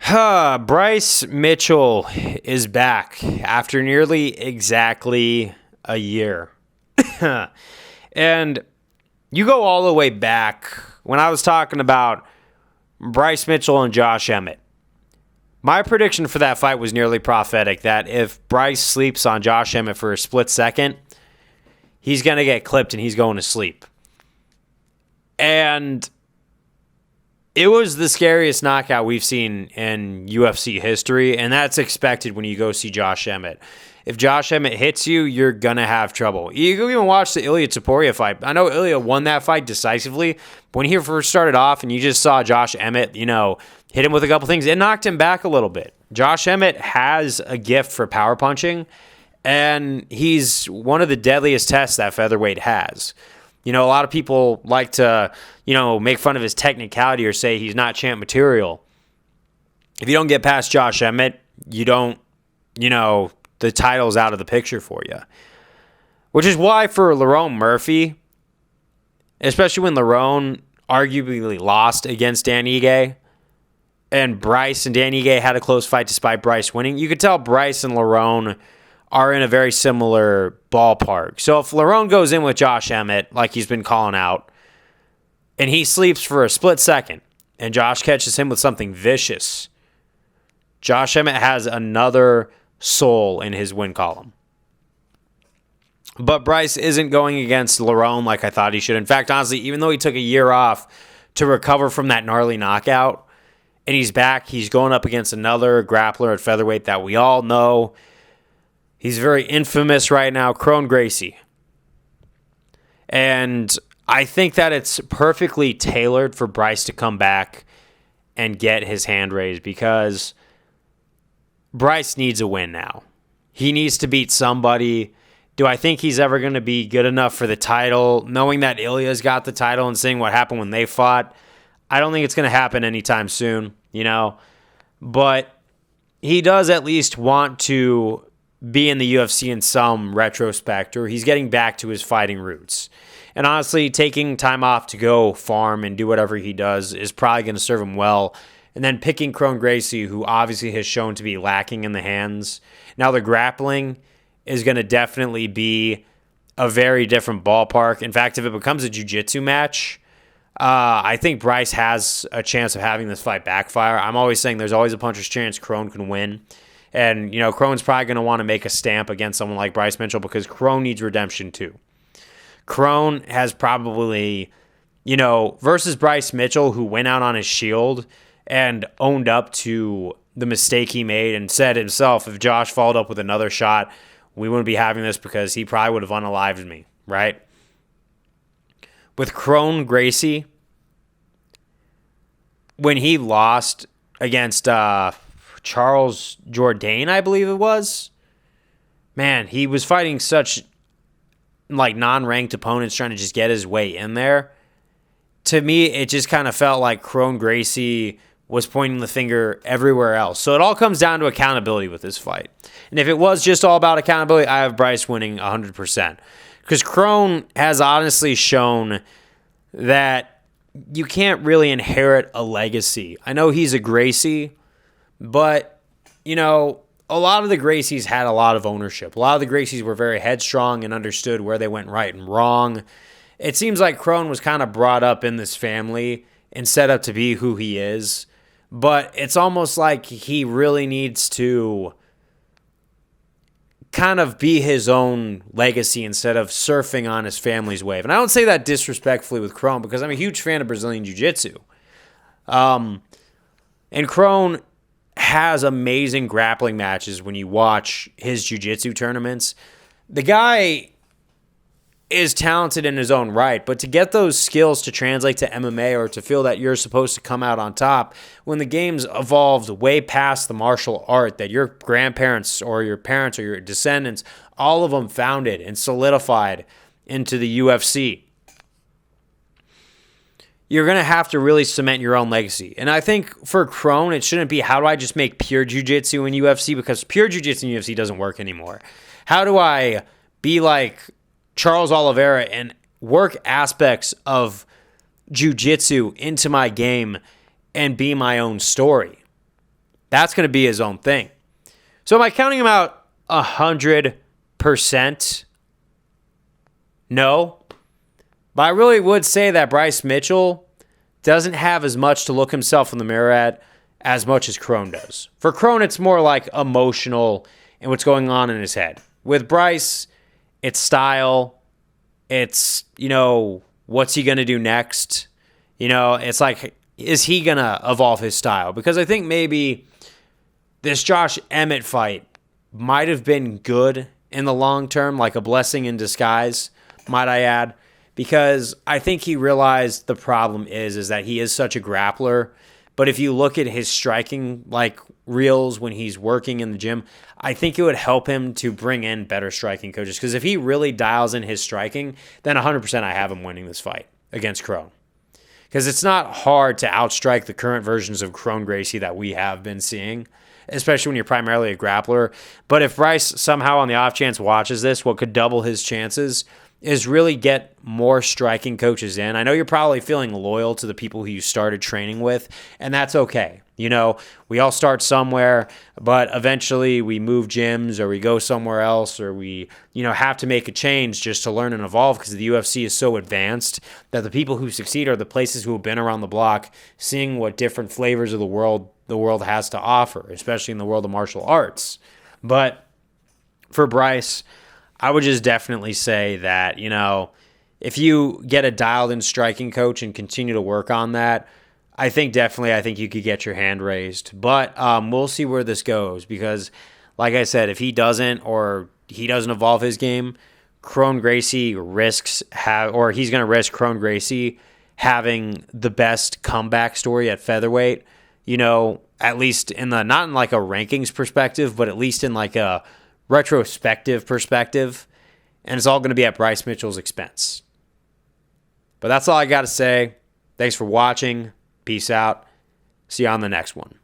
Bryce Mitchell is back after nearly exactly a year. And you go all the way back when I was talking about Bryce Mitchell and Josh Emmett. My prediction for that fight was nearly prophetic, that if Bryce sleeps on Josh Emmett for a split second, he's going to get clipped and he's going to sleep. And it was the scariest knockout we've seen in UFC history, and that's expected when you go see Josh Emmett. If Josh Emmett hits you, you're going to have trouble. You can even watch the Ilya Topuria fight. I know Ilya won that fight decisively, but when he first started off and you just saw Josh Emmett, hit him with a couple things, it knocked him back a little bit. Josh Emmett has a gift for power punching, and he's one of the deadliest tests that featherweight has. A lot of people like to, make fun of his technicality or say he's not champ material. If you don't get past Josh Emmett, the title's out of the picture for you. Which is why for Lerone Murphy, especially when Lerone arguably lost against Dan Ige, and Bryce and Dan Ige had a close fight despite Bryce winning, you could tell Bryce and Lerone are in a very similar ballpark. So if Lerone goes in with Josh Emmett, like he's been calling out, and he sleeps for a split second, and Josh catches him with something vicious, Josh Emmett has another soul in his win column. But Bryce isn't going against Lerone like I thought he should. In fact, honestly, even though he took a year off to recover from that gnarly knockout, and he's back, he's going up against another grappler at featherweight that we all know. He's very infamous right now, Kron Gracie. And I think that it's perfectly tailored for Bryce to come back and get his hand raised because Bryce needs a win now. He needs to beat somebody. Do I think he's ever going to be good enough for the title? Knowing that Ilya's got the title and seeing what happened when they fought, I don't think it's going to happen anytime soon, But he does at least want to be in the UFC in some retrospect, or he's getting back to his fighting roots. And honestly, taking time off to go farm and do whatever he does is probably going to serve him well. And then picking Kron Gracie, who obviously has shown to be lacking in the hands. Now the grappling is going to definitely be a very different ballpark. In fact, if it becomes a jiu-jitsu match, I think Bryce has a chance of having this fight backfire. I'm always saying there's always a puncher's chance Kron can win. And, Kron's probably going to want to make a stamp against someone like Bryce Mitchell because Kron needs redemption too. Kron has probably, versus Bryce Mitchell, who went out on his shield and owned up to the mistake he made and said himself, if Josh followed up with another shot, we wouldn't be having this because he probably would have unalived me, right? With Kron Gracie, when he lost against Charles Jourdain, I believe it was, man, he was fighting such non-ranked opponents trying to just get his way in there. To me, it just kind of felt like Kron Gracie was pointing the finger everywhere else. So it all comes down to accountability with this fight. And if it was just all about accountability, I have Bryce winning 100%. Because Kron has honestly shown that you can't really inherit a legacy. I know he's a Gracie, but, a lot of the Gracies had a lot of ownership. A lot of the Gracies were very headstrong and understood where they went right and wrong. It seems like Kron was kind of brought up in this family and set up to be who he is. But it's almost like he really needs to kind of be his own legacy instead of surfing on his family's wave. And I don't say that disrespectfully with Kron because I'm a huge fan of Brazilian Jiu-Jitsu. And Kron has amazing grappling matches when you watch his jiu-jitsu tournaments. The guy is talented in his own right, but to get those skills to translate to MMA or to feel that you're supposed to come out on top when the game's evolved way past the martial art that your grandparents or your parents or your descendants, all of them founded and solidified into the UFC. You're going to have to really cement your own legacy. And I think for Kron, it shouldn't be, how do I just make pure jiu-jitsu in UFC? Because pure jiu-jitsu in UFC doesn't work anymore. How do I be like Charles Oliveira and work aspects of jiu-jitsu into my game and be my own story? That's going to be his own thing. So am I counting him out 100%? No. But I really would say that Bryce Mitchell doesn't have as much to look himself in the mirror at as much as Kron does. For Kron, it's more like emotional and what's going on in his head. With Bryce, it's style. It's, what's he going to do next? It's like, is he going to evolve his style? Because I think maybe this Josh Emmett fight might have been good in the long term, like a blessing in disguise, might I add, because I think he realized the problem is that he is such a grappler. But if you look at his striking reels when he's working in the gym, I think it would help him to bring in better striking coaches. Because if he really dials in his striking, then 100% I have him winning this fight against Kron. Because it's not hard to outstrike the current versions of Kron Gracie that we have been seeing, especially when you're primarily a grappler. But if Bryce somehow on the off chance watches this, what could double his chances is really get more striking coaches in. I know you're probably feeling loyal to the people who you started training with, and that's okay. We all start somewhere, but eventually we move gyms or we go somewhere else or we, have to make a change just to learn and evolve because the UFC is so advanced that the people who succeed are the places who have been around the block, seeing what different flavors of the world has to offer, especially in the world of martial arts. But for Bryce, I would just definitely say that, if you get a dialed-in striking coach and continue to work on that, I think you could get your hand raised. But we'll see where this goes because, like I said, if he doesn't evolve his game, Kron Gracie he's going to risk Kron Gracie having the best comeback story at featherweight, at least not in like a rankings perspective, but at least in like a retrospective perspective, and it's all going to be at Bryce Mitchell's expense. But that's all I got to say. Thanks for watching. Peace out. See you on the next one.